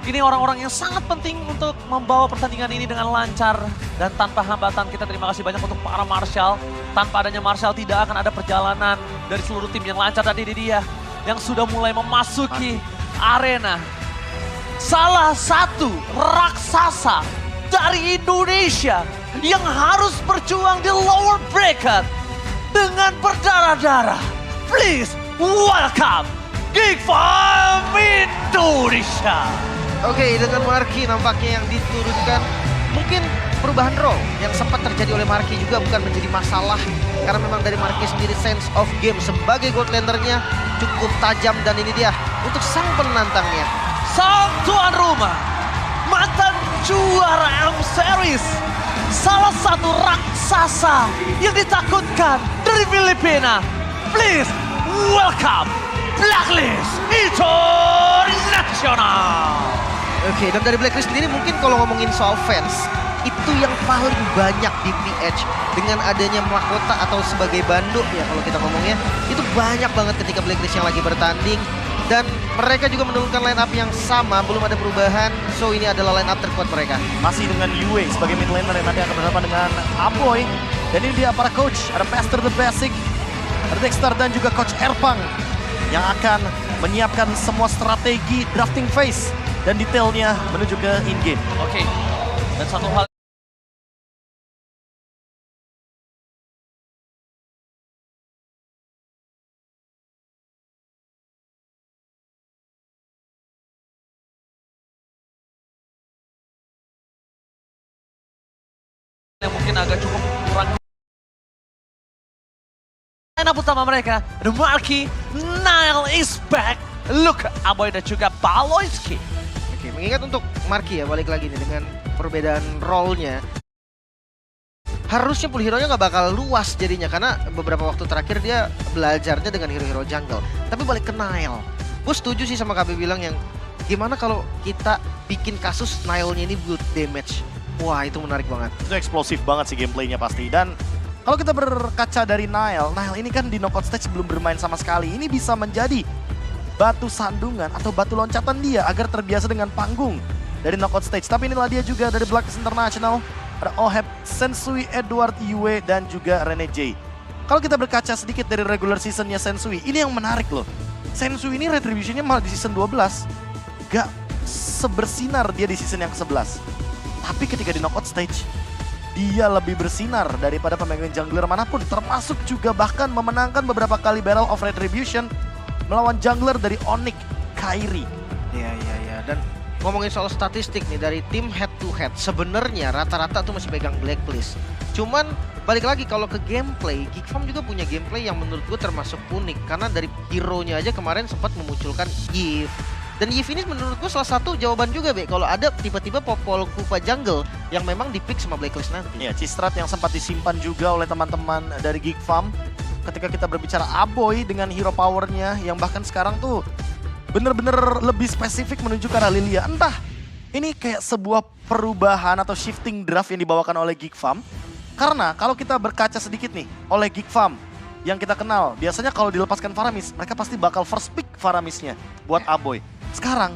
Ini orang-orang yang sangat penting untuk membawa pertandingan ini dengan lancar dan tanpa hambatan. Kita terima kasih banyak untuk para Marshall. Tanpa adanya Marshall tidak akan ada perjalanan dari seluruh tim yang lancar. Tadi dia yang sudah mulai memasuki arena. Salah satu raksasa dari Indonesia yang harus berjuang di lower bracket dengan berdarah-darah. Please welcome Geekfarm Indonesia. Oke, dengan Marky nampaknya yang diturunkan, mungkin perubahan role yang sempat terjadi oleh Marky juga bukan menjadi masalah. Karena memang dari Marky sendiri sense of game sebagai gold lanernya cukup tajam, dan ini dia untuk sang penantangnya. Sang tuan rumah, mantan juara M-Series, salah satu raksasa yang ditakutkan dari Filipina. Please welcome Blacklist International. Oke, dan dari Blacklist sendiri mungkin kalau ngomongin soal fans, itu yang paling banyak di PH. Dengan adanya mahkota atau sebagai banduk ya kalau kita ngomongnya, itu banyak banget ketika Blacklist yang lagi bertanding. Dan mereka juga menurunkan line up yang sama, belum ada perubahan. So ini adalah line up terkuat mereka. Masih dengan Yue sebagai mid laner yang nanti akan berhadapan dengan Aboy. Dan ini dia para coach, ada Pastor The Basic, ada Dexter dan juga Coach Erpang yang akan menyiapkan semua strategi drafting phase dan detailnya menuju ke in-game. Oke, dan satu hal yang mungkin agak cukup kurang. Line up utama mereka, The Marky, Nile is back, Luke Aboy dan juga Baloyski. Oke, mengingat untuk Marky ya, balik lagi nih dengan perbedaan role-nya. Harusnya pool hero-nya nggak bakal luas jadinya, karena beberapa waktu terakhir dia belajarnya dengan hero-hero jungle. Tapi balik ke Nile, gue setuju sih sama KB bilang yang gimana kalau kita bikin kasus Nile-nya ini build damage. Wah, itu menarik banget. Itu eksplosif banget sih gameplaynya pasti. Dan kalau kita berkaca dari Nile ini kan di knockout stage belum bermain sama sekali. Ini bisa menjadi batu sandungan atau batu loncatan dia agar terbiasa dengan panggung dari knockout stage. Tapi inilah dia juga dari Blacklist International. Ada Oheb, Sensui, Edward, Yue, dan juga Rene J. Kalau kita berkaca sedikit dari regular seasonnya Sensui, ini yang menarik loh. Sensui ini retributionnya malah di season 12. Gak sebersinar dia di season yang ke-11. Tapi ketika di knockout stage, dia lebih bersinar daripada pemegang jungler manapun. Termasuk juga bahkan memenangkan beberapa kali Battle of Retribution melawan jungler dari Onyx, Kairi. Iya. Dan ngomongin soal statistik nih dari tim head to head, sebenarnya rata-rata tuh masih pegang Blacklist. Cuman balik lagi kalau ke gameplay, Geekfarm juga punya gameplay yang menurut gue termasuk unik. Karena dari hero-nya aja kemarin sempat memunculkan Yves. Dan Yves ini menurut gue salah satu jawaban juga, Be, kalau ada tiba-tiba Popol Kupa jungle yang memang di-pick sama Blacklist nanti. Ya, C-Strat yang sempat disimpan juga oleh teman-teman dari Geekfarm. Ketika kita berbicara Aboy dengan hero powernya yang bahkan sekarang tuh bener-bener lebih spesifik menuju ke arah Lilia. Entah, ini kayak sebuah perubahan atau shifting draft yang dibawakan oleh Geekfarm. Karena kalau kita berkaca sedikit nih, oleh Geekfarm yang kita kenal, biasanya kalau dilepaskan Faramis, mereka pasti bakal first pick Faramisnya buat Aboy. Sekarang,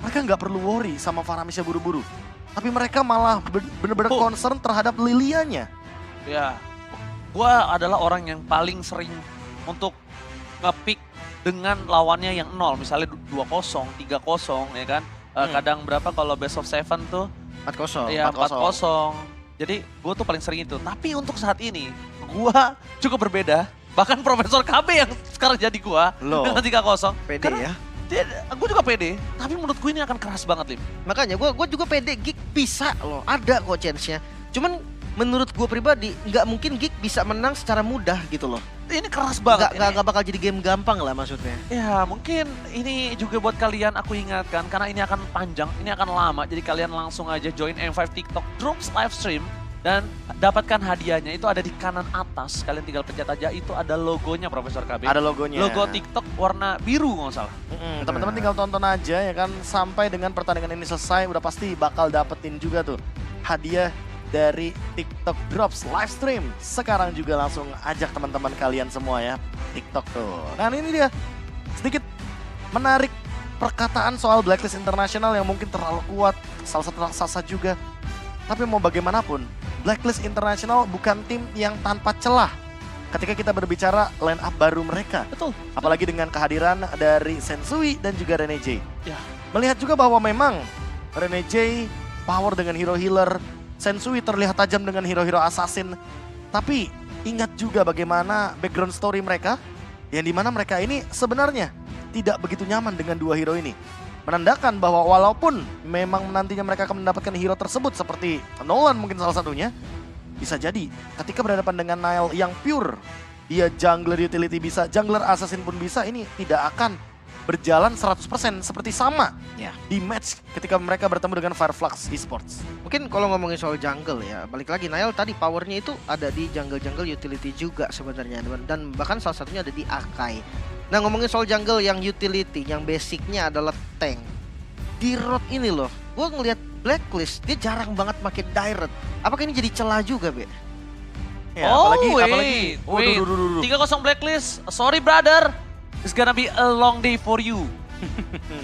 mereka nggak perlu worry sama Faramisnya buru-buru. Tapi mereka malah bener-bener concern terhadap Lilianya. Ya, gua adalah orang yang paling sering untuk nge-pick dengan lawannya yang nol. Misalnya 2-0, 3-0 ya kan. Kadang berapa kalau best of 7 tuh? 4-0. Ya 4-0. Jadi gue tuh paling sering itu. Tapi untuk saat ini, gua cukup berbeda. Bahkan Profesor KB yang sekarang jadi gua dengan 3-0. Pede ya. Gue juga pede, tapi menurut gue ini akan keras banget, Lim. Makanya gue juga pede Geek bisa loh, ada kok chance-nya. Cuman menurut gue pribadi nggak mungkin Geek bisa menang secara mudah gitu loh. Ini keras banget. Nggak bakal jadi game gampang lah maksudnya. Ya mungkin ini juga buat kalian aku ingatkan karena ini akan panjang, ini akan lama. Jadi kalian langsung aja join M5 TikTok Drops live stream dan dapatkan hadiahnya. Itu ada di kanan atas. Kalian tinggal pencet aja, itu ada logonya Profesor KB. Ada logonya. Logo TikTok warna biru nggak salah. Teman-teman tinggal tonton aja ya kan, sampai dengan pertandingan ini selesai udah pasti bakal dapetin juga tuh hadiah dari TikTok Drops live stream. Sekarang juga langsung ajak teman-teman kalian semua ya TikTok tuh. Nah ini dia sedikit menarik perkataan soal Blacklist International yang mungkin terlalu kuat, salah satu raksasa juga. Tapi mau bagaimanapun, Blacklist International bukan tim yang tanpa celah ketika kita berbicara line up baru mereka. Betul. Apalagi dengan kehadiran dari Sensui dan juga Rene J. Ya. Melihat juga bahwa memang Rene J power dengan hero healer, Sensui terlihat tajam dengan hero-hero assassin. Tapi ingat juga bagaimana background story mereka, yang dimana mereka ini sebenarnya tidak begitu nyaman dengan dua hero ini. Menandakan bahwa walaupun memang nantinya mereka akan mendapatkan hero tersebut seperti Nolan mungkin salah satunya, bisa jadi ketika berhadapan dengan Nile yang pure, dia jungler utility bisa, jungler assassin pun bisa, ini tidak akan berjalan 100% seperti sama Ya. di match ketika mereka bertemu dengan Fireflux Esports. Mungkin kalau ngomongin soal jungle ya, balik lagi Nile tadi powernya itu ada di jungle-jungle utility juga sebenarnya, dan bahkan salah satunya ada di Akai. Nah, ngomongin soal jungle yang utility, yang basicnya adalah tank, di road ini loh, gue ngelihat Blacklist dia jarang banget pakai direct. Apakah ini jadi celah juga, Be? Ya, Oh, apalagi, wait. duh. 3-0 Blacklist. Sorry brother, it's gonna be a long day for you.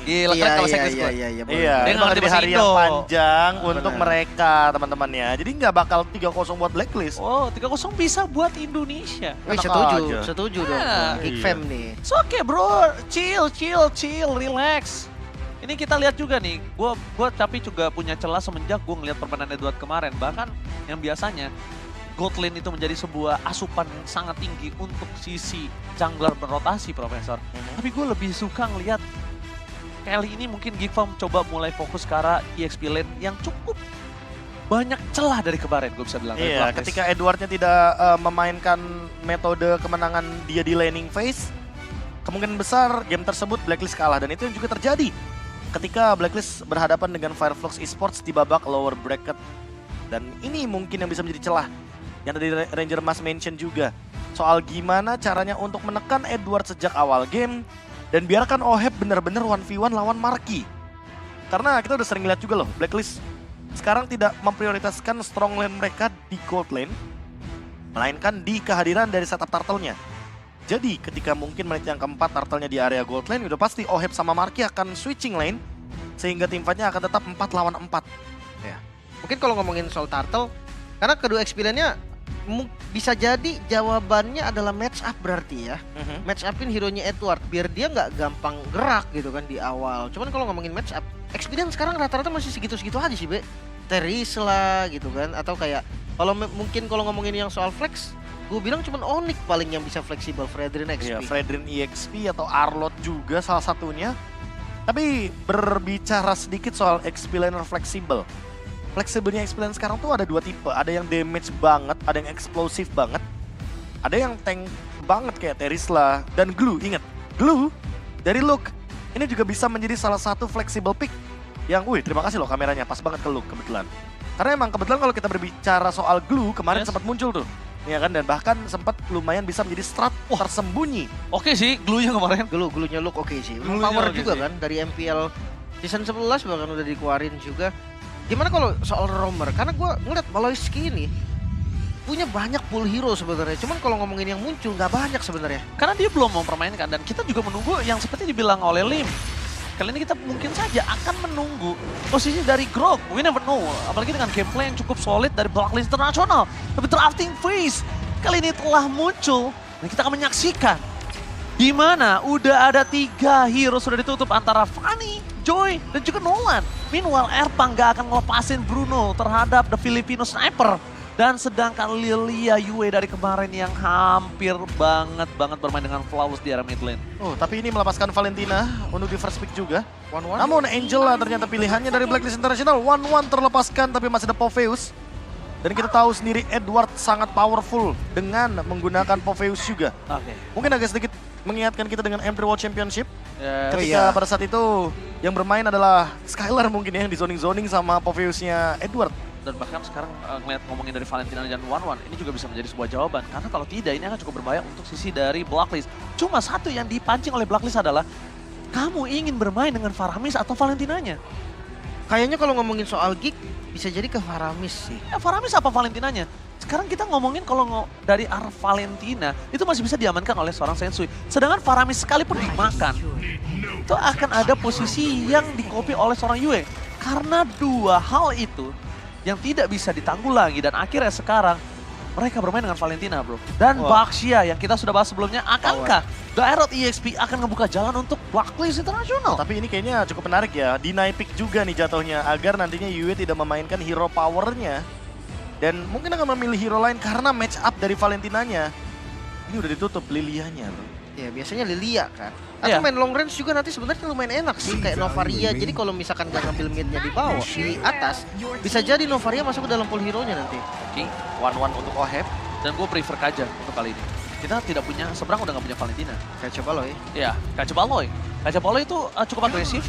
Gila, keren kalau saya gue. Iya, boleh. Iya, Dia ini nggak bakal ngerti jadi bahasa hari yang Indo. panjang untuk Benar. mereka teman-temannya. Jadi nggak bakal 3-0 buat Blacklist. Oh, 3-0 bisa buat Indonesia. Wih, Enak setuju, aja. setuju dong. Ah, Geek iya. Fam nih. It's okay bro, chill, relax. Ini kita lihat juga nih, gua tapi juga punya celah semenjak gue ngeliat permainan Edward kemarin. Bahkan yang biasanya gold lane itu menjadi sebuah asupan yang sangat tinggi untuk sisi jungler berotasi, Profesor. Tapi gue lebih suka ngelihat kali ini mungkin Gifam coba mulai fokus ke arah EXP lane yang cukup banyak celah dari kemarin, gue bisa bilang. dari Iya, Blacklist. ketika Edwardnya tidak memainkan metode kemenangan dia di laning phase, kemungkinan besar game tersebut Blacklist kalah. Dan itu yang juga terjadi ketika Blacklist berhadapan dengan Fireflux Esports di babak lower bracket. Dan ini mungkin yang bisa menjadi celah yang tadi Ranger Mas mention juga. Soal gimana caranya untuk menekan Edward sejak awal game dan biarkan Oheb benar-benar 1v1 lawan Marky. Karena kita udah sering lihat juga loh, Blacklist sekarang tidak memprioritaskan strong lane mereka di gold lane, melainkan di kehadiran dari setup turtle-nya. Jadi ketika mungkin menit yang keempat turtle-nya di area gold lane, udah pasti Oheb sama Marky akan switching lane, sehingga tim fight-nya akan tetap 4 lawan 4. Mungkin kalau ngomongin soal turtle, karena kedua experience-nya bisa jadi jawabannya adalah match up berarti ya. Match upin hero-nya Edward biar dia nggak gampang gerak gitu kan di awal. Cuman kalau ngomongin match up, experience sekarang rata-rata masih segitu-segitu aja sih, Be. Teris lah gitu kan, atau kayak kalau mungkin kalau ngomongin yang soal flex, gue bilang cuman Onyx paling yang bisa fleksibel, Fredrin XP. Iya, Fredrin EXP atau Arlot juga salah satunya. Tapi berbicara sedikit soal XP laner fleksibel. Fleksibelnya XP laner sekarang tuh ada dua tipe. Ada yang damage banget, ada yang eksplosif banget. Ada yang tank banget kayak Terisla dan Glue. Ingat, Glue dari Luke ini juga bisa menjadi salah satu flexible pick. Yang, wih terima kasih loh kameranya, pas banget ke Luke kebetulan. Karena emang kebetulan kalau kita berbicara soal Glue, kemarin Yes. sempat muncul tuh. Ya kan, dan bahkan sempat lumayan bisa menjadi strat tersembunyi. Oke sih, glue-nya kemarin. Glue-nya look oke sih. Glue-nya Power oke juga sih. kan dari MPL season 11 bahkan udah dikeluarin juga. Gimana kalau soal roamer? Karena gue ngeliat Maloyski ini punya banyak pool hero sebenarnya. Cuman kalau ngomongin yang muncul nggak banyak sebenarnya. Karena dia belum mempermainkan dan kita juga menunggu yang seperti dibilang oleh Lim. Kali ini kita mungkin saja akan menunggu posisi dari Grog. We never know. Apalagi dengan gameplay yang cukup solid dari Blacklist International. Tapi drafting phase kali ini telah muncul dan kita akan menyaksikan di mana udah ada 3 hero sudah ditutup antara Fanny, Joy, dan juga Nolan. Meanwhile, Erpang gak akan ngelepasin Bruno terhadap The Filipino Sniper. Dan sedangkan Lilia Yue dari kemarin yang hampir banget bermain dengan flawless di area mid lane. Oh, tapi ini melepaskan Valentina untuk di first pick juga. 1-1. Namun Angela ternyata pilihannya dari Blacklist International. 1-1 terlepaskan tapi masih ada Popheus. Dan kita tahu sendiri Edward sangat powerful dengan menggunakan Popheus juga. Oke. Mungkin agak sedikit mengingatkan kita dengan M3 World Championship. Yes. Ketika iya. pada saat itu yang bermain adalah Skylar mungkin ya, yang di zoning-zoning sama Popheusnya Edward. Dan bahkan sekarang ngomongin dari Valentina dan 1-1, ini juga bisa menjadi sebuah jawaban. Karena kalau tidak, ini akan cukup berbahaya untuk sisi dari Blacklist. Cuma satu yang dipancing oleh Blacklist adalah, kamu ingin bermain dengan Faramis atau Valentinanya? Kayaknya kalau ngomongin soal geek bisa jadi ke Faramis sih. Ya Faramis apa Valentinanya? Sekarang kita ngomongin kalau dari arah Valentina, itu masih bisa diamankan oleh seorang Sensui. Sedangkan Faramis sekalipun dimakan, tentu akan ada posisi yang di-copy oleh seorang Yue. Karena dua hal itu yang tidak bisa ditanggulangi dan akhirnya sekarang mereka bermain dengan Valentina, bro. Dan Wah. Baxia yang kita sudah bahas sebelumnya, akankah Daerot EXP akan membuka jalan untuk Blacklist International? Tapi ini kayaknya cukup menarik ya, deny pick juga nih jatuhnya agar nantinya Yue tidak memainkan hero powernya. Dan mungkin akan memilih hero lain karena match up dari Valentinanya. Ini udah ditutup Lilianya tuh. Ya biasanya Lilia kan. Atau Iya. main long range juga nanti sebenarnya lumayan enak sih kayak Novaria. Jadi kalau misalkan nggak ngambil midnya di bawah, di atas, bisa jadi Novaria masuk ke dalam pool hero-nya nanti. Oke, 1-1 untuk Oheb. dan gue prefer Kaja untuk kali ini. Kita tidak punya, seberang udah nggak punya Valentina. Kayak coba loh ya. Iya, Kaja Baloy. Kaja Baloy itu cukup agresif,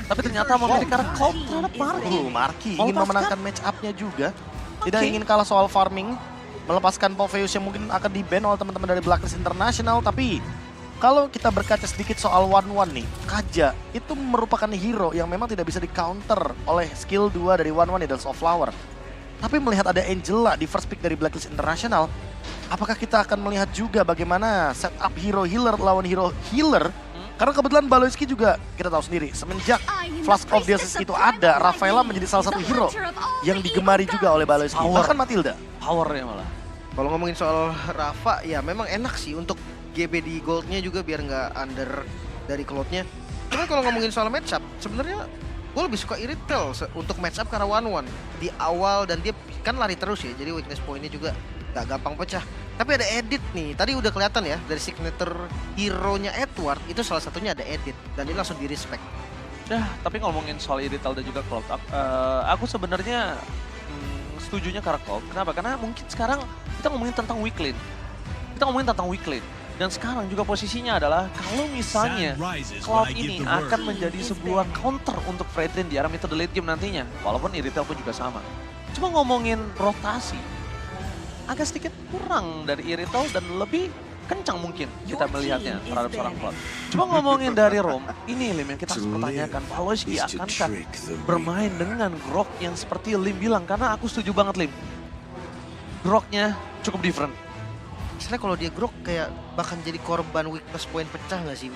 tapi ternyata memiliki karena counter terhadap Marky. Marky Mau ingin lepaskan? memenangkan match up-nya juga. Tidak Oke. ingin kalah soal farming. Melepaskan Poveus yang mungkin akan di-ban oleh teman-teman dari Blacklist International. Tapi kalau kita berkaca sedikit soal 1-1 nih, Kaja itu merupakan hero yang memang tidak bisa di-counter oleh skill 2 dari 1-1 Needles of Flower. Tapi melihat ada Angela di first pick dari Blacklist International, apakah kita akan melihat juga bagaimana setup hero healer lawan hero healer? Karena kebetulan Baloyski juga kita tahu sendiri, semenjak Flask of Death itu ada, Rafaela menjadi salah satu hero yang digemari juga oleh Baloyski. Power. Bahkan Matilda. Powernya malah. Kalau ngomongin soal Rafa, ya memang enak sih untuk GB di goldnya juga biar nggak under dari cloudnya. Cuman kalau ngomongin soal matchup, sebenarnya gue lebih suka Iritel untuk matchup karena 1-1 di awal dan dia kan lari terus ya, jadi weakness point-nya juga nggak gampang pecah. Tapi ada edit nih, tadi udah kelihatan ya dari signature hero-nya Edward itu salah satunya ada edit dan ini langsung di respect. Ya, tapi ngomongin soal Irital dan juga Cloud, aku sebenarnya setujunya karena Cloud. Kenapa? Karena mungkin sekarang kita ngomongin tentang weak lane. Kita ngomongin tentang weak lane. Dan sekarang juga posisinya adalah kalau misalnya Cloud ini akan menjadi sebuah counter untuk Fredrin di arah metode late game nantinya. Walaupun Irital pun juga sama. Cuma ngomongin rotasi, agak sedikit kurang dari Irital dan lebih kencang mungkin kita melihatnya terhadap seorang Cloud. Cuma ngomongin dari Rom, ini Lim yang kita harus pertanyakan. Valoisky akankah bermain dengan Grok yang seperti Lim bilang? Karena aku setuju banget Lim. Groknya cukup different. Misalnya kalau dia grok kayak bahkan jadi korban weakness point pecah nggak sih?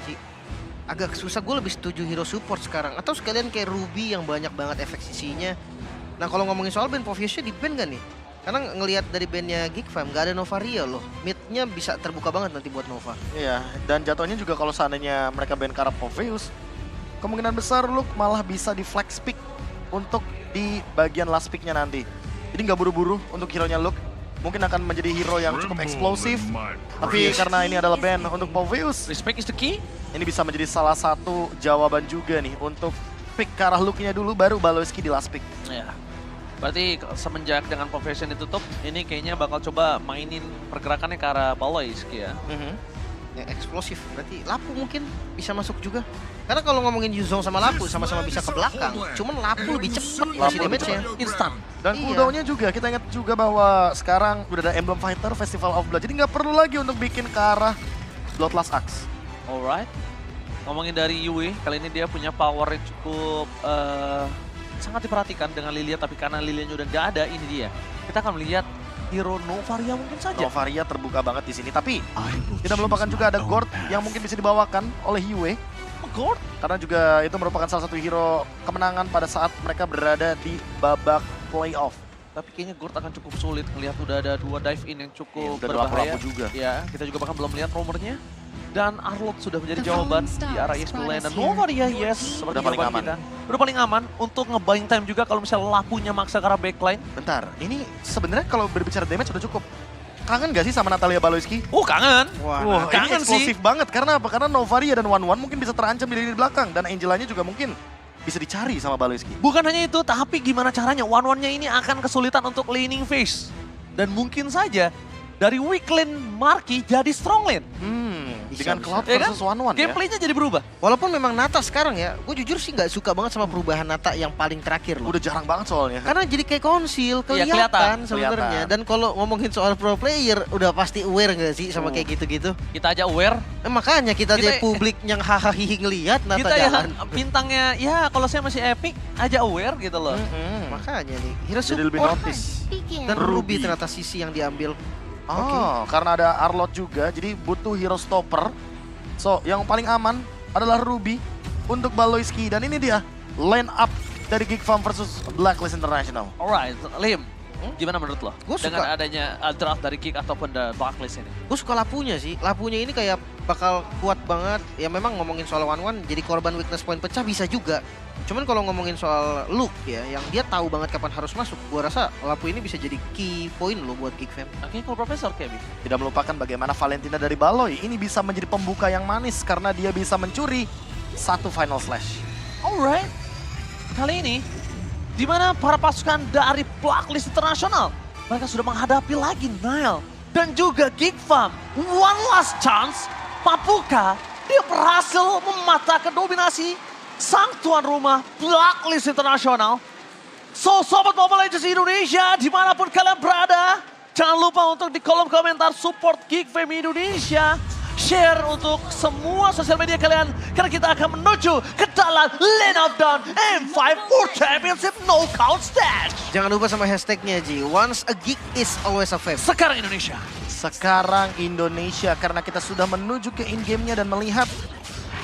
Agak susah, gue lebih setuju hero support sekarang. Atau sekalian kayak Ruby yang banyak banget efek sisinya. Nah kalau ngomongin soal ban Poviusnya di ban gak nih? Karena ngelihat dari bandnya Geekfam gak ada Novaria loh. Midnya bisa terbuka banget nanti buat Nova. Iya, dan jatuhnya juga kalau seandainya mereka ban karena Poveus, kemungkinan besar Luke malah bisa di flex pick untuk di bagian last picknya nanti. Jadi nggak buru-buru untuk hero-nya Luke. Mungkin akan menjadi hero yang cukup eksplosif. Tapi karena ini adalah ban untuk Poveus, Respect is the key. ini bisa menjadi salah satu jawaban juga nih untuk pick ke arah Luke-nya dulu, baru Baloyski di last pick. Ya. Berarti semenjak dengan Profession ditutup, ini kayaknya bakal coba mainin pergerakannya ke arah Baloyski ya. Yang eksplosif, berarti Lapu mungkin bisa masuk juga. Karena kalau ngomongin Yuzong sama Lapu sama-sama bisa ke belakang. Cuman Lapu lebih cepet ngasih damage-nya. Instan. Dan Iya. cooldown-nya juga, kita ingat juga bahwa sekarang udah ada Emblem Fighter Festival of Blood. Jadi nggak perlu lagi untuk bikin ke arah Bloodlust Axe. Alright. Ngomongin dari Yui, kali ini dia punya power yang cukup sangat diperhatikan dengan Lilia, tapi karena Lilianya udah nggak ada, ini dia. Kita akan melihat hero Novaria mungkin saja. Novaria terbuka banget di sini, tapi tidak melupakan juga ada Gord yang mungkin bisa dibawakan oleh Yue. Gord? Karena juga itu merupakan salah satu hero kemenangan pada saat mereka berada di babak playoff. Tapi kayaknya Gord akan cukup sulit ngelihat udah ada 2 dive in yang cukup Dan berbahaya. lapu-lapu juga. Ya, kita juga bahkan belum lihat roamernya. Dan Arlott sudah menjadi jawaban di arah ESP lane. Dan Novaria, yes, seperti Udah paling jawaban aman. kita. Udah paling aman untuk nge-buying time juga kalau misalnya lapunya maksa ke arah backline. Bentar, ini sebenarnya kalau berbicara damage sudah cukup. Kangen gak sih sama Natalia Baloyski? Kangen. Wah, ini kangen eksplosif banget. Karena apa? Karena Novaria dan 1-1 mungkin bisa terancam di lini belakang. Dan Angelanya juga mungkin bisa dicari sama Baloyski. Bukan hanya itu, tapi gimana caranya one-one-nya ini akan kesulitan untuk laning phase. Dan mungkin saja dari weak lane Marky jadi strong lane. Dengan Bisa. Cloud Ya kan? versus 1-1 ya. Gameplaynya jadi berubah. Walaupun memang Nata sekarang ya, gue jujur sih nggak suka banget sama perubahan Nata yang paling terakhir loh. Udah jarang banget soalnya. Karena jadi kayak konsil, Iya, kelihatan kelihatan. sebenarnya. Kelihatan. Dan kalau ngomongin soal pro player, udah pasti aware nggak sih sama kayak gitu-gitu? Kita aja aware. Makanya kita Kita- di publik yang hahaha ngelihat Nata Kita yang jalan. bintangnya, ya kalau saya masih epic, aja aware gitu loh. Makanya nih, hero Jadi lebih support notice. dan Ruby Ruby. ternyata sisi yang diambil. Oh, karena ada Arlott juga, jadi butuh hero stopper. So, yang paling aman adalah Ruby. untuk Baloyski. Dan ini dia line up dari Geek Farm versus Blacklist International. Alright, Lim. Gimana menurut lo? Gua suka. Dengan adanya draft dari Geek ataupun the Blacklist ini? Gue suka Lapunya sih. Lapunya ini kayak bakal kuat banget. Ya memang ngomongin soal one-one jadi korban weakness point pecah bisa juga. Cuman kalau ngomongin soal look ya, yang dia tahu banget kapan harus masuk, gua rasa Lapu ini bisa jadi key point loh buat Geek Fam. Oke, kalau Profesor Kevin. Tidak melupakan bagaimana Valentina dari Baloy ini bisa menjadi pembuka yang manis karena dia bisa mencuri satu final slash. Alright. Kali ini, di mana para pasukan dari Blacklist International, mereka sudah menghadapi lagi Nile dan juga Geek Farm. One last chance, mampukah dia berhasil mematahkan dominasi sang tuan rumah Blacklist International. So, Sobat Mobile Legends Indonesia, dimanapun kalian berada, jangan lupa untuk di kolom komentar support Geek Fam Indonesia. Share untuk semua sosial media kalian, karena kita akan menuju ke dalam Lane of Dawn M5 World Championship Knockout Stage. Jangan lupa sama hashtagnya Ji. Once a geek is always a fam. Sekarang Indonesia. Sekarang Indonesia karena kita sudah menuju ke in-game-nya dan melihat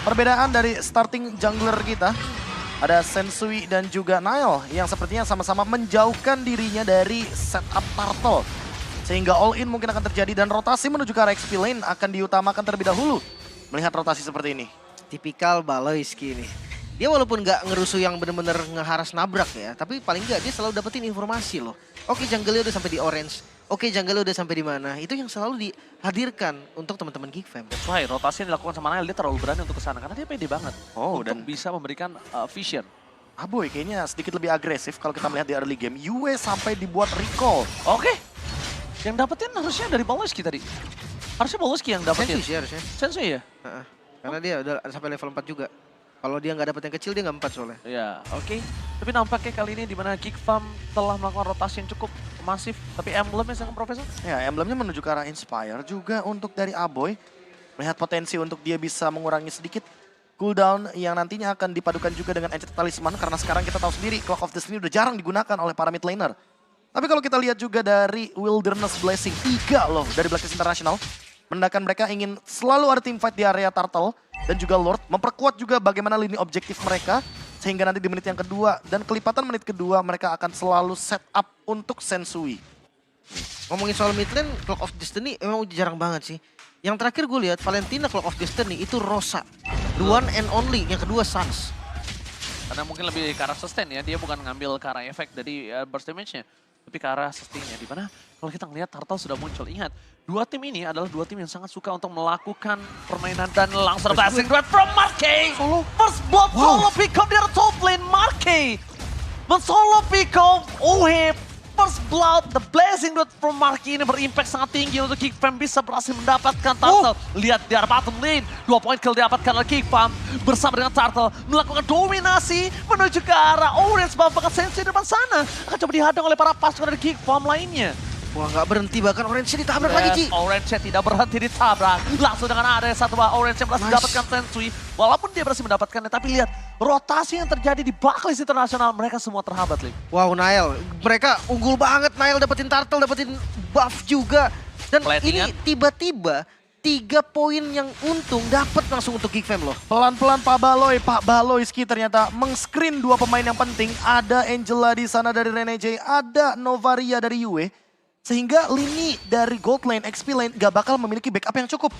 perbedaan dari starting jungler kita. Ada Sensui dan juga Nile yang sepertinya sama-sama menjauhkan dirinya dari setup turtle. Sehingga all in mungkin akan terjadi dan rotasi menuju ke arah XP lane akan diutamakan terlebih dahulu. Melihat rotasi seperti ini. Tipikal Baloyski nih. Dia walaupun nggak ngerusuh yang bener-bener ngeharas nabrak ya, tapi paling nggak dia selalu dapetin informasi loh. Oke, jungle-nya udah sampai di orange. Oke, jungle-nya udah sampai di mana. Itu yang selalu dihadirkan untuk teman-teman Geek Fam. Wah, rotasi yang dilakukan sama Nile, dia terlalu berani untuk kesana karena dia pede banget. Oh, untuk dan bisa memberikan vision. Aboy kayaknya sedikit lebih agresif kalau kita melihat di early game. Yue sampai dibuat recall. Oke. Yang dapetin harusnya dari Baloyski tadi. Harusnya Baloyski yang dapetin. Sensui sih harusnya. Sensui ya? Karena dia udah sampai level 4 juga. Kalau dia nggak dapet yang kecil, dia nggak 4 soalnya. Ya, oke. Tapi nampaknya kali ini di mana Geek Farm telah melakukan rotasi yang cukup masif. Tapi emblemnya sangat Profesor. Ya, emblemnya menuju ke arah Inspire juga untuk dari Aboy. Melihat potensi untuk dia bisa mengurangi sedikit cooldown yang nantinya akan dipadukan juga dengan Enchanted Talisman. Karena sekarang kita tahu sendiri Clock of Destiny udah jarang digunakan oleh para mid laner. Tapi kalau kita lihat juga dari Wilderness Blessing, 3 loh dari Blacklist International. Menandakan mereka ingin selalu ada team fight di area Turtle dan juga Lord. Memperkuat juga bagaimana lini objektif mereka. Sehingga nanti di menit yang kedua dan kelipatan menit kedua mereka akan selalu set up untuk Sensui. Ngomongin soal mid lane, Clock of Destiny emang jarang banget sih. Yang terakhir gue lihat Valentina Clock of Destiny itu Rosa. The one and only, yang kedua Sans. Karena mungkin lebih ke arah sustain ya. Dia bukan ngambil ke arah efek dari burst damage-nya. Tapi ke arah sustain-nya. Dimana kalau kita ngelihat Turtle sudah muncul. Ingat, dua tim ini adalah dua tim yang sangat suka untuk melakukan permainan. Dan langsung ada blessing duet from Marquez. First blood solo pick up dari top lane Marquez. Men-solo pick up Oheb. First blood, the blessing duet from Marquez ini berimpact sangat tinggi untuk Geek Fam bisa berhasil mendapatkan Turtle. Lihat di arah bottom lane, 2 poin kill didapatkan oleh Geek Fam bersama dengan Turtle melakukan dominasi menuju ke arah Orange. Bahkan Sensei di depan sana akan coba dihadang oleh para pasukan dari Geek Fam lainnya. Wah, nggak berhenti, bahkan Orange ditabrak lagi, Ci. Orange tidak berhenti ditabrak. Langsung dengan ada satu Orange yang berhasil mendapatkan Sensui. Walaupun dia berhasil mendapatkannya, tapi lihat rotasi yang terjadi di Blacklist International, mereka semua terhambat, Lim. Wow, Nile. Mereka unggul banget. Nile dapetin turtle, dapetin buff juga. Dan ini tiba-tiba 3 poin yang untung dapat langsung untuk Geek Fam loh. Pelan-pelan Pak Baloyski ternyata meng-screen 2 pemain yang penting. Ada Angela di sana dari Renegade, ada Novaria dari Yue. Sehingga lini dari gold lane, XP lane gak bakal memiliki backup yang cukup.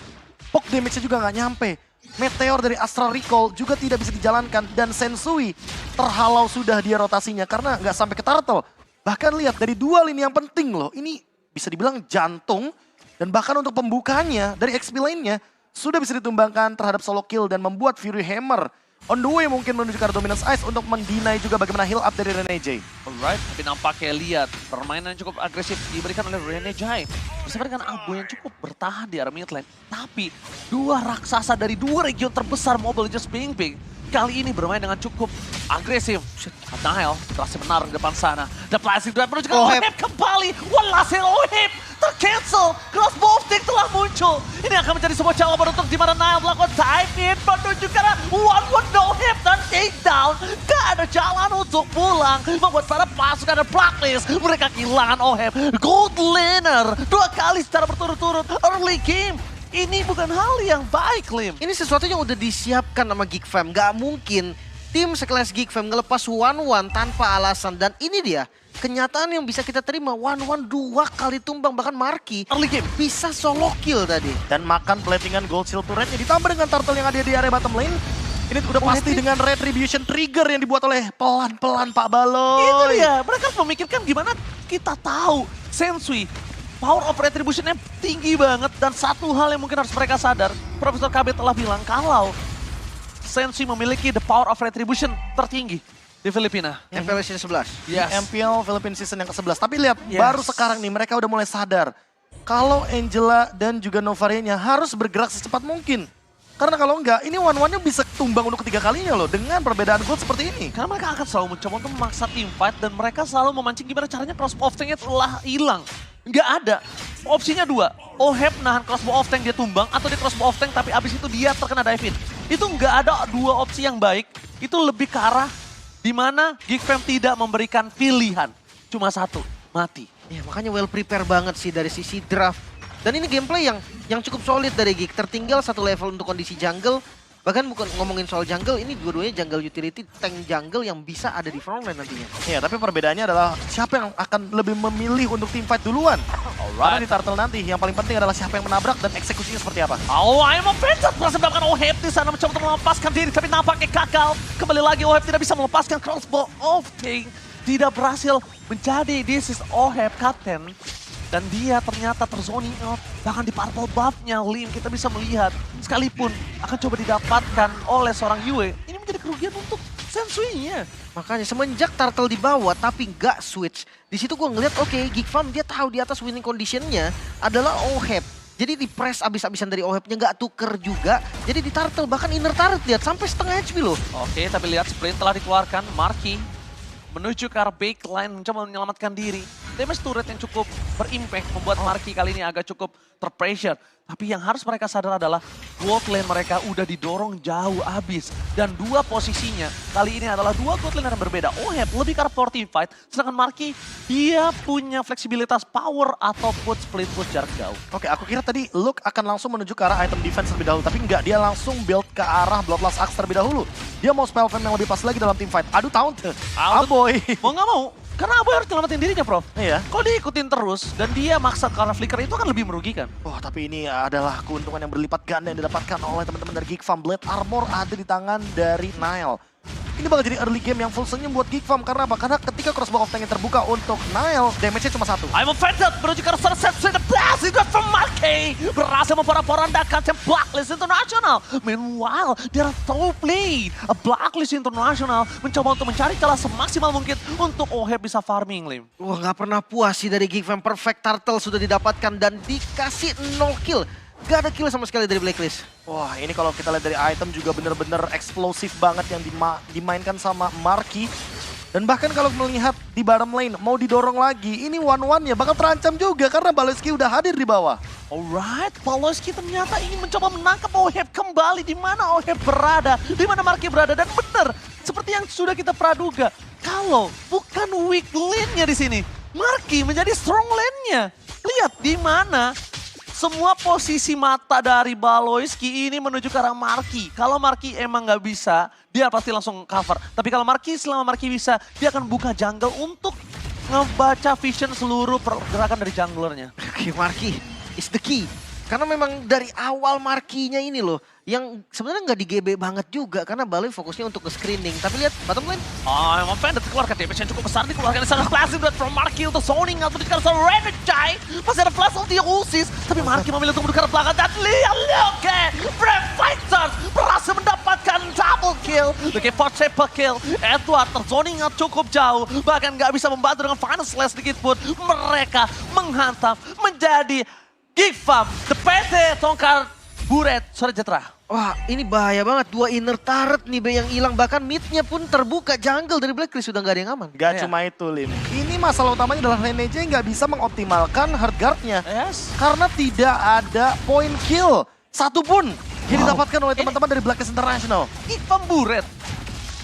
Poke damage-nya juga gak nyampe. Meteor dari Astral Recall juga tidak bisa dijalankan. Dan Sensui terhalau sudah dia rotasinya karena gak sampai ke Turtle. Bahkan lihat dari 2 lini yang penting loh. Ini bisa dibilang jantung. Dan bahkan untuk pembukanya dari XP lane-nya sudah bisa ditumbangkan terhadap solo kill dan membuat Fury Hammer on the way mungkin menuju ke arah Dominance Ice untuk mendinai juga bagaimana heal up dari Renegade. Alright, tapi nampaknya lihat permainan yang cukup agresif diberikan oleh Renegade. Bersama dengan Abu yang cukup bertahan di area mid lane. Tapi 2 raksasa dari 2 region terbesar Mobile Legends Bing kali ini bermain dengan cukup agresif. Nile berhasil menaruh di depan sana. The Plastic Drive menuju ke Oheb kembali. Walhasil Oheb tercancel. Crossbow stick telah muncul. Ini akan menjadi sebuah jawaban untuk di mana Nile melakukan dive in menuju ke arah one no hip dan takedown. Gak ada jalan untuk pulang. Membuat para pasukan dan Blacklist mereka kehilangan Oheb. Gold laner 2 kali secara berturut-turut early game. Ini bukan hal yang baik, Lim. Ini sesuatu yang udah disiapkan sama Geek Fam. Gak mungkin tim sekelas Geek Fam ngelepas 1-1 tanpa alasan. Dan ini dia kenyataan yang bisa kita terima. 1-1 2 kali tumbang, bahkan Marky Early game. bisa solo kill tadi. Dan makan platingan gold shield turretnya ditambah dengan turtle yang ada di area bottom lane. Ini udah pasti dengan retribution trigger yang dibuat oleh pelan-pelan Pak Baloy. Itu dia, mereka harus memikirkan gimana kita tahu Sensui power of retribution-nya tinggi banget. Dan satu hal yang mungkin harus mereka sadar, Profesor KB telah bilang kalau Sensui memiliki the power of retribution tertinggi di Filipina. MPL Season 11. Yes. MPL Philippines Season yang ke-11. Tapi lihat, Yes. baru sekarang nih mereka udah mulai sadar kalau Angela dan juga Novarianya harus bergerak secepat mungkin. Karena kalau enggak, ini one-one-nya bisa tumbang untuk ketiga kalinya loh dengan perbedaan gold seperti ini. Karena mereka akan selalu mencoba untuk memaksa team fight dan mereka selalu memancing gimana caranya crossbow of tank-nya telah hilang. Nggak ada. Opsinya dua. Oheb nahan crossbow of tank dia tumbang atau dia crossbow of tank tapi abis itu dia terkena dive in. Itu nggak ada dua opsi yang baik. Itu lebih ke arah di mana Geek Fam tidak memberikan pilihan. Cuma satu, mati. Ya makanya well prepare banget sih dari sisi draft. Dan ini gameplay yang cukup solid dari Geek. Tertinggal satu level untuk kondisi jungle. Bahkan bukan ngomongin soal jungle, ini dua-duanya jungle utility, tank jungle yang bisa ada di front line nantinya. Iya, tapi perbedaannya adalah siapa yang akan lebih memilih untuk team fight duluan. Karena di turtle nanti, yang paling penting adalah siapa yang menabrak dan eksekusinya seperti apa. Oh, I'm offended. Berhasil mendapatkan Oheb di sana mencoba untuk melepaskan diri tapi nampaknya gagal. Kembali lagi Oheb tidak bisa melepaskan crossbow of tank. Tidak berhasil menjadi this is Oheb Kapten. Dan dia ternyata terzoning out. Bahkan di purple buff-nya Lim kita bisa melihat. Sekalipun akan coba didapatkan oleh seorang Yue. Ini menjadi kerugian untuk Sensui-nya. Makanya semenjak turtle dibawa tapi nggak switch. Di situ gue ngeliat oke, Geek Farm dia tahu di atas winning condition-nya adalah Oheb. Jadi di press abis-abisan dari Ohebnya nggak tuker juga. Jadi di turtle bahkan inner turret lihat sampai setengah HP loh. Oke, tapi lihat sprint telah dikeluarkan. Marky menuju ke arah backline mencoba menyelamatkan diri. Damage turret yang cukup berimpact membuat Marky kali ini agak cukup terpressure. Tapi yang harus mereka sadar adalah gold lane mereka udah didorong jauh abis. Dan dua posisinya kali ini adalah dua gold lane yang berbeda. Oheb lebih ke arah power team fight. Sedangkan Marky dia punya fleksibilitas power ataupun split push jarak jauh. Oke, aku kira tadi Luke akan langsung menuju ke arah item defense terlebih dahulu. Tapi enggak, dia langsung build ke arah Bloodlust Axe terlebih dahulu. Dia mau spell flame yang lebih pas lagi dalam team fight. Aduh, taunt. Aboy. Mau nggak mau, karena Aboy harus nyelamatin dirinya, Prof. Iya. Kalau diikutin terus dan dia maksa ke arah flicker itu akan lebih merugikan. Oh, tapi ini adalah keuntungan yang berlipat ganda yang didapatkan oleh teman-teman dari Geek Farm. Blade Armor ada di tangan dari Nile. Ini bakal jadi early game yang full senyum buat Geek Farm. Karena apa? Karena ketika crossbow of tank terbuka untuk Nile, damage-nya cuma satu. I'm offended menuju ke arah sunset the blast itu from Marky. Berhasil memporak-porandakan tim Blacklist International. Meanwhile, dia top lane. Blacklist International mencoba untuk mencari celah semaksimal mungkin untuk Oheb bisa farming, Lim. Wah nggak pernah puas sih dari Geek Farm. Perfect turtle sudah didapatkan dan dikasih 0 kill. Gak ada kill sama sekali dari Blacklist. Wah, ini kalau kita lihat dari item juga bener-bener eksplosif banget yang dimainkan sama Marky. Dan bahkan kalau melihat di bottom lane, mau didorong lagi, ini one-one-nya bakal terancam juga karena Baloyski udah hadir di bawah. Alright, Baloyski ternyata ingin mencoba menangkap Oheb kembali. Di mana Oheb berada, di mana Marky berada. Dan benar, seperti yang sudah kita praduga, kalau bukan weak lane-nya di sini, Marky menjadi strong lane-nya. Lihat di mana semua posisi mata dari Baloyski ini menuju ke arah Marky. Kalau Marky emang nggak bisa, dia pasti langsung cover. Tapi kalau Marky, selama Marky bisa, dia akan buka jungle untuk ngebaca vision seluruh pergerakan dari junglernya. Oke, Marky is the key. Karena memang dari awal Marky-nya ini loh, yang sebenarnya nggak di GB banget juga. Karena Baloy fokusnya untuk ke screening. Tapi lihat bottom lane. Oh, emang offended keluarkan damage yang cukup besar. Dikeluarkan sangat klasik buat from Marky untuk zoning atau dikeluarkan sama Renegade. Masih ada flash ulti Ulsis. Tapi Marky memilih untuk mendekat belakang. Dan lihat, oke. Brave Fighters berhasil mendapatkan double kill. Looking for triple kill. Edward terzoning out cukup jauh. Bahkan nggak bisa membantu dengan final slash sedikit pun. Mereka menghantam menjadi Geek Farm, the PT Tongkar Buret Sejahtera. Wah ini bahaya banget. Dua inner turret nih Be yang hilang. Bahkan mid-nya pun terbuka. Jungle dari Blacklist sudah nggak ada yang aman. Gak Iya. cuma itu, Lim. Ini masalah utamanya adalah Renege nggak bisa mengoptimalkan hard guard-nya. Yes. Karena tidak ada point kill satupun yang didapatkan oleh teman-teman dari Blacklist International. Geek Farm Buret.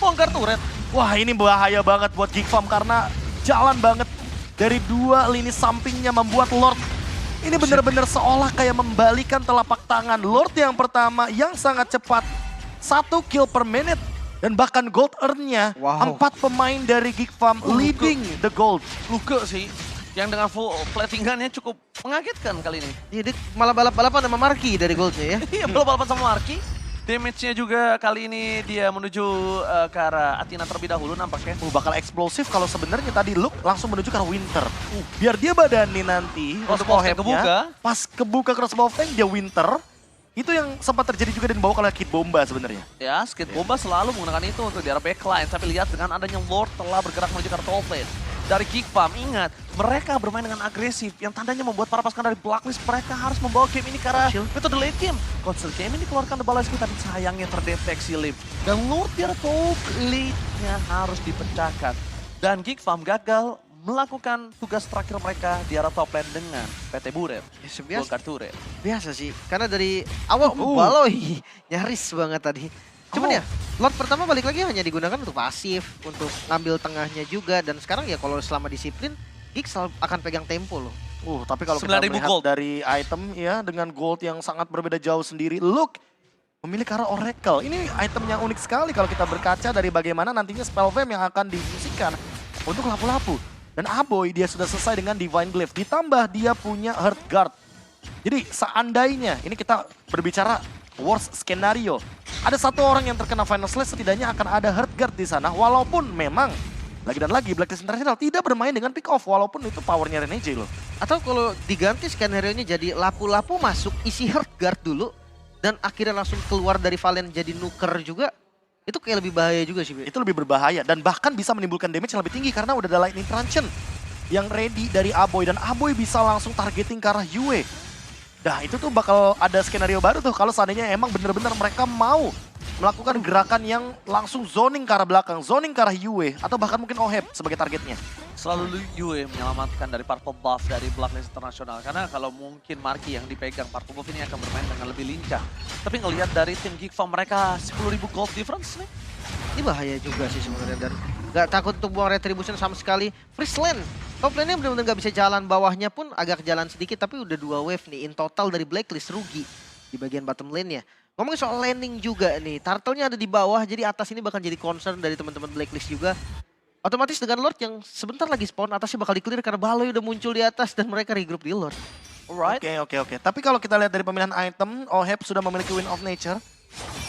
Tongkar Turret. Wah, ini bahaya banget buat Geek Farm karena jalan banget dari dua lini sampingnya membuat Lord Ini benar-benar seolah kayak membalikan telapak tangan. Lord yang pertama yang sangat cepat. 1 kill per minute. Dan bahkan gold earn-nya. Wow. 4 pemain dari Geek Farm leading the gold. Luke sih, yang dengan full platingannya cukup mengagetkan kali ini. Iya, dia malah balap-balapan sama Marky dari goldnya ya. Iya, belum balapan sama Marky. Damage-nya juga kali ini dia menuju ke arah Athena terlebih dahulu nampaknya. Bakal eksplosif kalau sebenarnya tadi Luke langsung menuju ke arah Winter. Biar dia badani nanti untuk Crossbow tank Oheb-nya. kebuka. Pas kebuka crossbow tank dia Winter. Itu yang sempat terjadi juga dan dibawa oleh Kid Bomba sebenarnya. Ya, Skid Bomba selalu menggunakan itu untuk di arah backline. Tapi lihat dengan adanya Lord telah bergerak menuju ke arah top lane. Dari Geek Farm, ingat, mereka bermain dengan agresif. Yang tandanya membuat para pasukan dari Blacklist, mereka harus membawa game ini ke arah metode late game. Conceal game ini dikeluarkan The Balazki, tapi sayangnya terdeteksi Lim. Dan Lord di arah top lane-nya harus dipecahkan. Dan Geek Farm gagal melakukan tugas terakhir mereka di arah top lane dengan PT Buret. Ya, Golkar Ture. biasa sih, karena dari awal Baloi nyaris banget tadi. Cuman ya, Lord pertama balik lagi hanya digunakan untuk pasif, untuk ngambil tengahnya juga. Dan sekarang ya kalau selama disiplin, Geeks akan pegang tempo loh. Tapi kalau kita 9.000 melihat gold. dari item ya dengan gold yang sangat berbeda jauh sendiri. Look, memilih ke arah Oracle. Ini item yang unik sekali kalau kita berkaca dari bagaimana nantinya spell Fame yang akan difusikan untuk lapu-lapu. Dan Aboy dia sudah selesai dengan Divine Glyph. Ditambah dia punya Heart Guard. Jadi seandainya, ini kita berbicara worst skenario. Ada 1 orang yang terkena Final Slash, setidaknya akan ada Heart Guard di sana. Walaupun memang, lagi dan lagi, Blacklist International tidak bermain dengan pick off. Walaupun itu powernya Renege loh. Atau kalau diganti skenario-nya jadi lapu-lapu masuk, isi Heart Guard dulu. Dan akhirnya langsung keluar dari Valen jadi nuker juga. Itu kayak lebih bahaya juga sih, Be. Itu lebih berbahaya dan bahkan bisa menimbulkan damage yang lebih tinggi karena udah ada Lightning Truncheon yang ready dari Aboy dan Aboy bisa langsung targeting ke arah Yue. Nah itu tuh bakal ada skenario baru tuh kalau seandainya emang bener-bener mereka mau melakukan gerakan yang langsung zoning ke arah belakang, zoning ke arah Yue atau bahkan mungkin Oheb sebagai targetnya. Selalu Yue menyelamatkan dari purple buff dari Blacklist International. Karena kalau mungkin Marky yang dipegang purple buff ini akan bermain dengan lebih lincah. Tapi ngelihat dari tim Geek Farm mereka 10.000 gold difference nih. Ini bahaya juga sih sebenarnya dan gak takut untuk buang retribution sama sekali. Freeze lane, top lane-nya benar-benar gak bisa jalan, bawahnya pun agak jalan sedikit tapi udah 2 wave nih. In total dari Blacklist rugi di bagian bottom lane-nya. Ngomongin soal landing juga nih, turtle-nya ada di bawah jadi atas ini bakal jadi concern dari teman-teman Blacklist juga. Otomatis dengan Lord yang sebentar lagi spawn, atasnya bakal di-clear karena Baloi udah muncul di atas dan mereka regroup di Lord. Alright. Oke. Tapi kalau kita lihat dari pemilihan item, Oheb sudah memiliki Wind of Nature.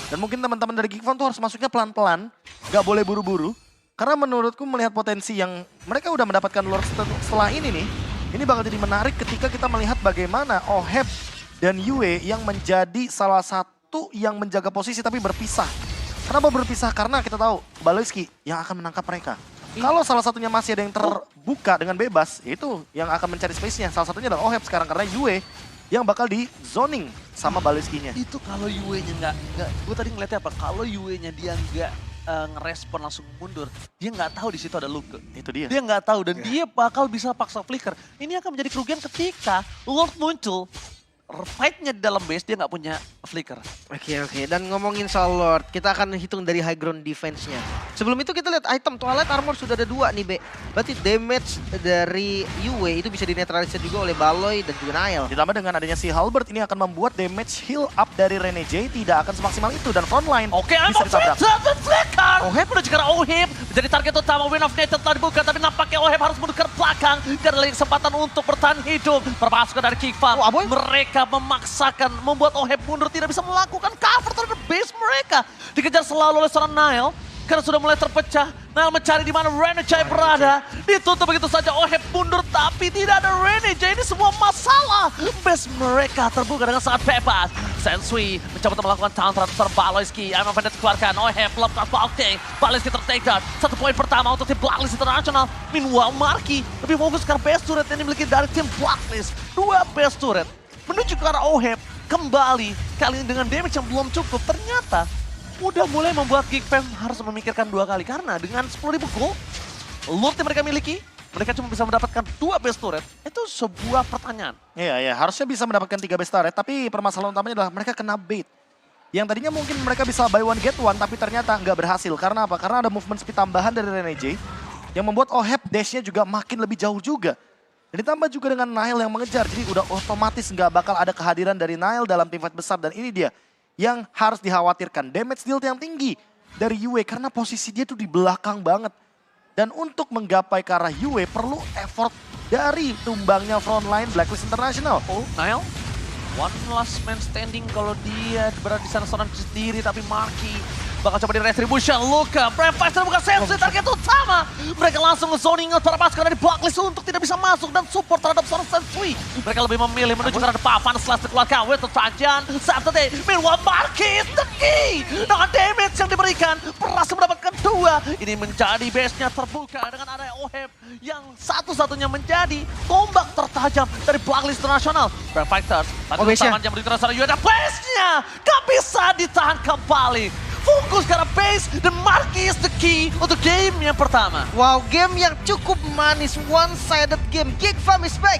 Dan mungkin teman-teman dari Geek Farm tuh harus masuknya pelan-pelan, gak boleh buru-buru. Karena menurutku melihat potensi yang mereka udah mendapatkan Lord setelah ini nih, ini bakal jadi menarik ketika kita melihat bagaimana Oheb dan Yue yang menjadi salah satu yang menjaga posisi tapi berpisah. Kenapa berpisah? Karena kita tahu Balazki yang akan menangkap mereka. Kalau salah satunya masih ada yang terbuka dengan bebas, itu yang akan mencari space-nya. Salah satunya adalah Oheb sekarang karena Yue yang bakal di zoning sama Balazki-nya. Itu kalau Yue-nya nggak, gue tadi ngeliatnya apa? Kalau Yue-nya dia nggak ngerespon langsung mundur, dia nggak tahu di situ ada Luke. Itu dia. Dia nggak tahu dan dia bakal bisa paksa flicker. Ini akan menjadi kerugian ketika Lord muncul. Fight-nya di dalam base dia nggak punya flicker. Oke. Dan ngomongin soal Lord, kita akan hitung dari high ground defense-nya. Sebelum itu kita lihat item Twilight Armor sudah ada 2 nih, Be. Berarti damage dari Yue itu bisa dinetralisir juga oleh Baloi dan juga Nael. Ditambah dengan adanya si Halberd ini akan membuat damage heal up dari Renege tidak akan semaksimal itu. Dan frontline Oke, bisa ditabrak. flicker. Oheb menuju ke arah Oheb. Menjadi target utama Wind of Nature telah dibuka. Tapi nampaknya Oheb harus mundur ke belakang. Karena lagi kesempatan untuk bertahan hidup. Perpasukan dari Geek Farm. Aboy. Mereka memaksakan membuat Oheb mundur. Tidak bisa melakukan cover terhadap base mereka. Dikejar selalu oleh seorang Nael. Karena sudah mulai terpecah. Nael mencari di mana Renege berada. Ditutup begitu saja. Oheb mundur tapi tidak ada Renege. Ini semua masalah. Base mereka terbuka dengan sangat bebas. Sensui mencoba untuk melakukan counter terhadap Balazki. Emang Vendetta dikeluarkan. Oheb lepas Balking. Balazki tertake down. 1 poin pertama untuk tim Blacklist International. Meanwhile Marky lebih fokus ke base turret yang dimiliki dari tim Blacklist. 2 base turret menuju ke arah Oheb. Kembali kali ini dengan damage yang belum cukup. Ternyata udah mulai membuat Geek Farm harus memikirkan 2 kali. Karena dengan 10.000 gold, Lord yang mereka miliki, mereka cuma bisa mendapatkan 2 base turret. Itu sebuah pertanyaan. Iya, harusnya bisa mendapatkan 3 base turret, tapi permasalahan utamanya adalah mereka kena bait. Yang tadinya mungkin mereka bisa buy one get one, tapi ternyata nggak berhasil. Karena apa? Karena ada movement speed tambahan dari Renege, yang membuat Oheb dash-nya juga makin lebih jauh juga. Dan ditambah juga dengan Nile yang mengejar, jadi udah otomatis nggak bakal ada kehadiran dari Nile dalam teamfight besar. Dan ini dia yang harus dikhawatirkan, damage deal yang tinggi dari Yue karena posisi dia tuh di belakang banget. Dan untuk menggapai ke arah Yue perlu effort dari tumbangnya frontline Blacklist International. Oh, Nile. One last man standing kalau dia berada di sana seorang sendiri, tapi Marky bakal coba di retribution. Luka, Brave Fighter bukan sensi target utama. Mereka langsung nge-zoning para pasukan dari Blacklist untuk tidak bisa masuk dan support terhadap seorang Sensui. Mereka lebih memilih menuju ke arah depan. Van Slash dikeluarkan with the Trajan. Saturday, meanwhile Marky is the key. Dengan damage yang diberikan, berhasil mendapatkan 2. Ini menjadi base-nya terbuka dengan area Oheb yang satu-satunya menjadi tombak tertajam dari Blacklist International. Brave Fighters, tadi utamanya menuju ke arah Yuda. Base-nya gak bisa ditahan kembali. Fokus ke arah base dan Marky is the key untuk game yang pertama. Wow, game yang cukup manis, one-sided game. Geek Fam is back.